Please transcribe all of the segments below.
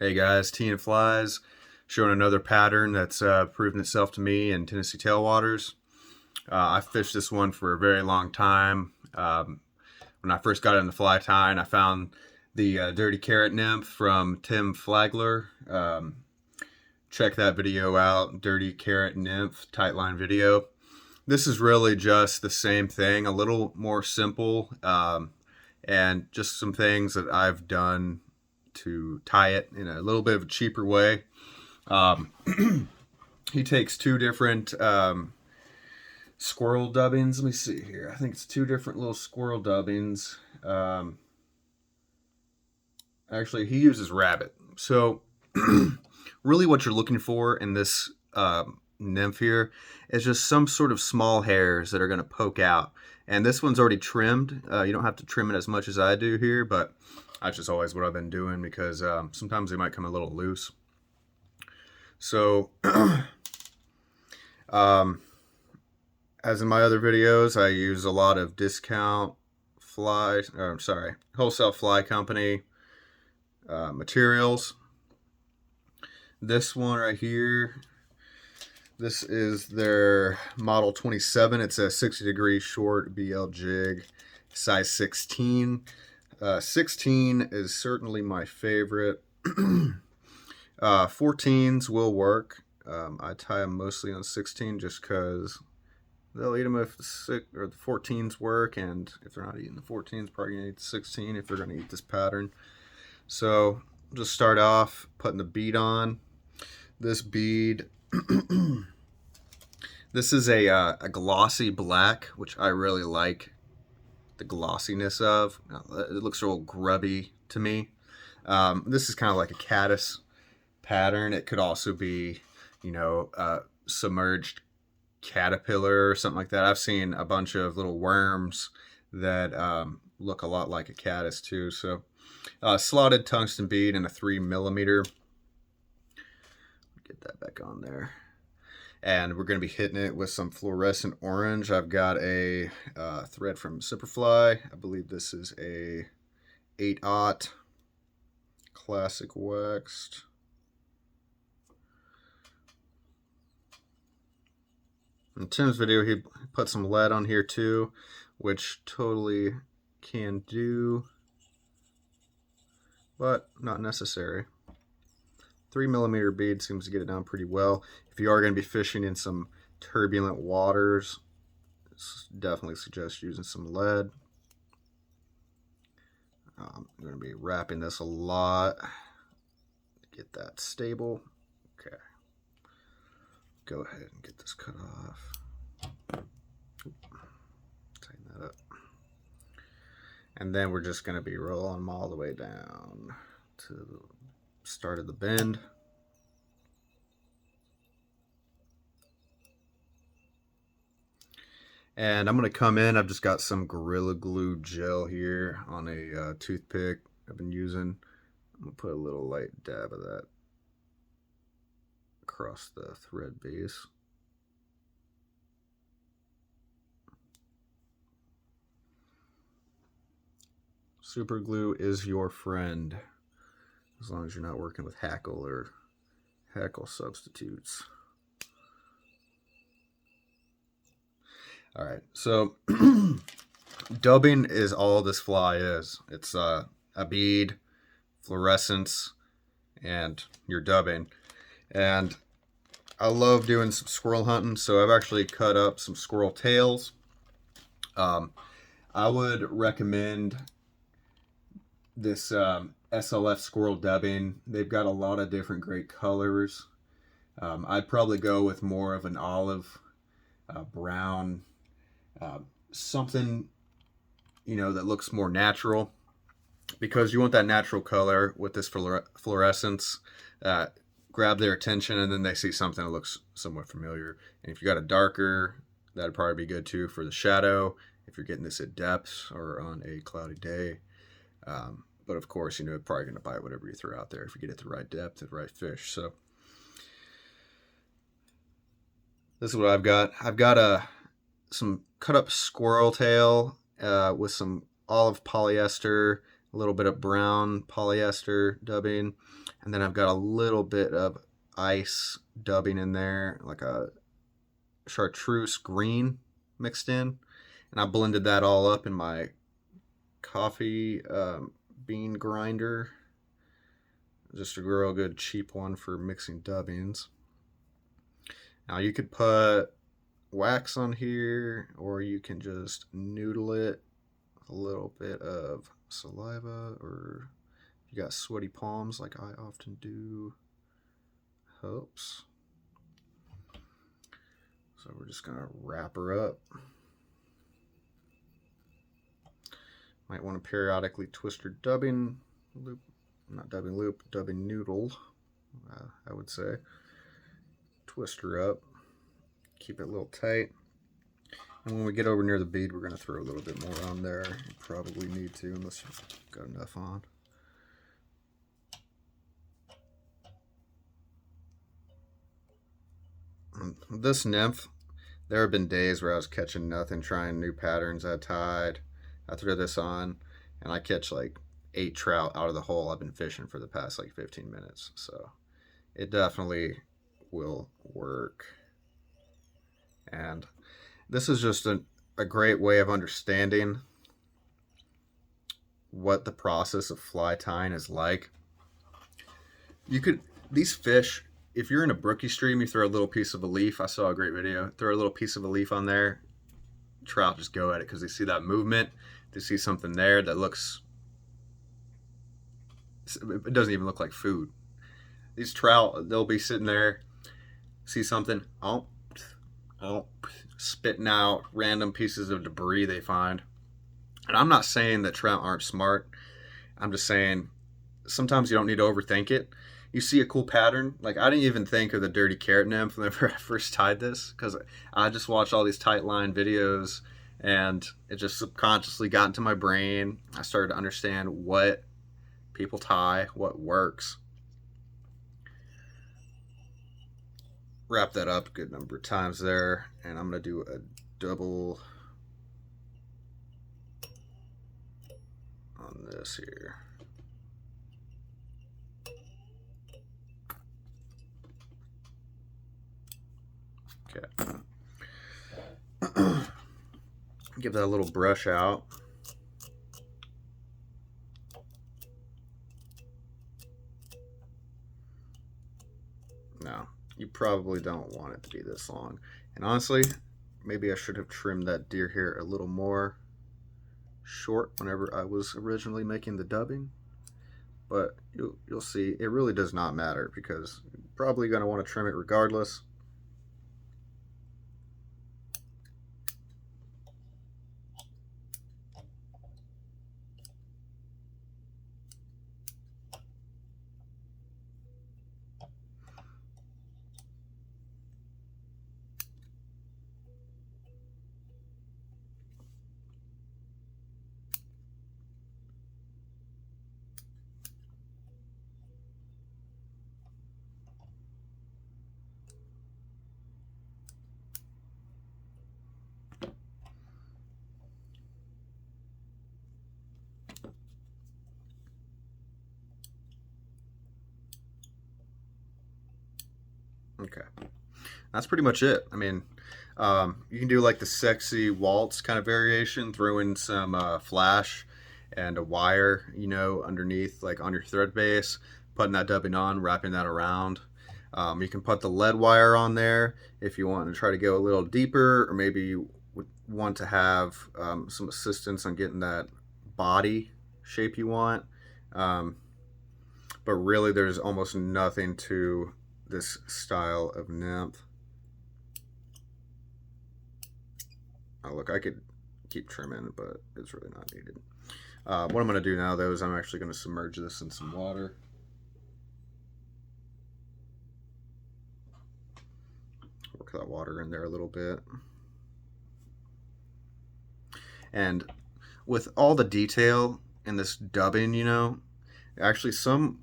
Hey guys, TNFlies showing another pattern that's proven itself to me in Tennessee tailwaters. I fished this one for a very long time. When I first got into fly tying, I found the Dirty Carrot Nymph from Tim Flagler. Check that video out, Dirty Carrot Nymph, TightLineVideo. This is really just the same thing, a little more simple, and just some things that I've done to tie it in a little bit of a cheaper way. He takes two different squirrel dubbings. Let me see here. I think it's two different little squirrel dubbings. Actually, he uses rabbit. So really what you're looking for in this nymph here is just some sort of small hairs that are going to poke out. And this one's already trimmed. You don't have to trim it as much as I do here, but that's just always what I've been doing because sometimes they might come a little loose. So, as in my other videos, I use a lot of wholesale fly company materials. This one right here, this is their model 27. It's a 60-degree short BL jig, size 16. 16 is certainly my favorite. 14s will work. I tie them mostly on 16 just because they'll eat them if the 14s work, and if they're not eating the 14s, probably gonna eat the 16 if they're gonna eat this pattern. So just start off putting the bead on. This bead, this is a glossy black, which I really like the glossiness of. It looks real grubby to me. This is kind of like a caddis pattern. It could also be, submerged caterpillar or something like that. I've seen a bunch of little worms that look a lot like a caddis too. So slotted tungsten bead in a 3mm. Get that back on there. And we're going to be hitting it with some fluorescent orange. I've got a thread from Superfly. I believe this is a 8/0 classic waxed. In Tim's video, he put some lead on here too, which totally can do, but not necessary. 3mm bead seems to get it down pretty well. If you are going to be fishing in some turbulent waters, definitely suggest using some lead. I'm going to be wrapping this a lot to get that stable. Okay. Go ahead and get this cut off. Tighten that up. And then we're just going to be rolling them all the way down to the start of the bend. And I'm going to come in. I've just got some Gorilla Glue gel here on a toothpick I've been using. I'm going to put a little light dab of that across the thread base. Super glue is your friend, as long as you're not working with hackle or hackle substitutes. All right, so dubbing is all this fly is. It's a bead, fluorescence, and your dubbing. And I love doing some squirrel hunting, so I've actually cut up some squirrel tails. I would recommend this SLF squirrel dubbing. They've got a lot of different great colors. I'd probably go with more of an olive, brown, something that looks more natural, because you want that natural color with this fluorescence. Grab their attention, and then they see something that looks somewhat familiar. And if you got a darker, that'd probably be good too for the shadow if you're getting this at depths or on a cloudy day. But of course, you're probably going to bite whatever you throw out there if you get it the right depth, the right fish. So this is what I've got. I've got some cut up squirrel tail with some olive polyester a little bit of brown polyester dubbing, and then I've got a little bit of ice dubbing in there, like a chartreuse green mixed in, and I blended that all up in my coffee bean grinder, just a real good cheap one for mixing dubbings. Now you could put wax on here, or you can just noodle it with a little bit of saliva, or if you got sweaty palms like I often do, helps. So we're just gonna wrap her up. Might want to periodically twist her dubbing loop, not dubbing loop, dubbing noodle, I would say. Twist her up, keep it a little tight. And when we get over near the bead, we're going to throw a little bit more on there. You probably need to, unless you've got enough on. This nymph, there have been days where I was catching nothing, trying new patterns I tied. I throw this on, and I catch like 8 trout out of the hole I've been fishing for the past like 15 minutes. So it definitely will work. And this is just a great way of understanding what the process of fly tying is like. These fish, if you're in a brookie stream, you throw a little piece of a leaf. I saw a great video. Throw a little piece of a leaf on there. Trout just go at it because they see that movement. They see something there that looks, it doesn't even look like food. These trout, they'll be sitting there, see something, spitting out random pieces of debris they find. And I'm not saying that trout aren't smart. I'm just saying sometimes you don't need to overthink it. You see a cool pattern. Like, I didn't even think of the Dirty Carrot Nymph whenever I first tied this, because I just watched all these TightLineVideos, and it just subconsciously got into my brain. I started to understand what people tie, what works. Wrap that up a good number of times there, and I'm going to do a double on this here. Okay. Give that a little brush out. Now, you probably don't want it to be this long. And honestly, maybe I should have trimmed that deer hair a little more short whenever I was originally making the dubbing. But you'll see, it really does not matter, because you're probably going to want to trim it regardless. Okay, that's pretty much it. I mean, you can do like the sexy waltz kind of variation, throw in some flash and a wire, you know, underneath, like on your thread base, putting that dubbing on, wrapping that around. You can put the lead wire on there if you want to try to go a little deeper, or maybe you would want to have some assistance on getting that body shape you want. But really, there's almost nothing to this style of nymph. Oh, look, I could keep trimming, but it's really not needed. What I'm going to do now, though, is I'm actually going to submerge this in some water. Work that water in there a little bit. And with all the detail in this dubbing, you know, actually some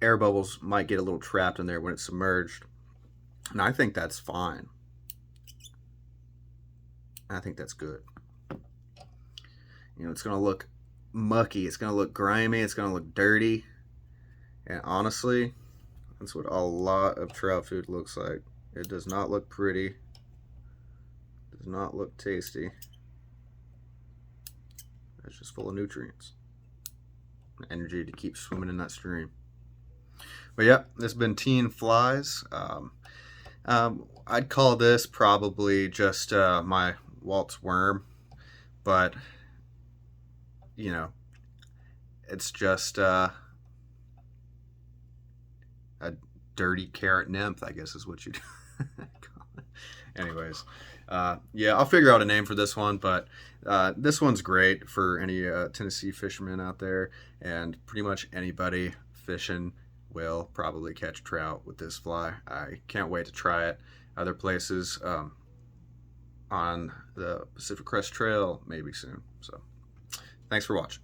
air bubbles might get a little trapped in there when it's submerged, and I think that's fine. I think that's good. You know, it's going to look mucky. It's going to look grimy. It's going to look dirty. And honestly, that's what a lot of trout food looks like. It does not look pretty. It does not look tasty. It's just full of nutrients. Energy to keep swimming in that stream. But yeah, this has been TNFlies. I'd call this probably just my Waltz Worm, but you know, it's just a Dirty Carrot Nymph, I guess is what you'd call it. Anyways, yeah, I'll figure out a name for this one, but this one's great for any Tennessee fishermen out there, and pretty much anybody fishing will probably catch trout with this fly. I can't wait to try it other places on the Pacific Crest Trail maybe soon. So thanks for watching.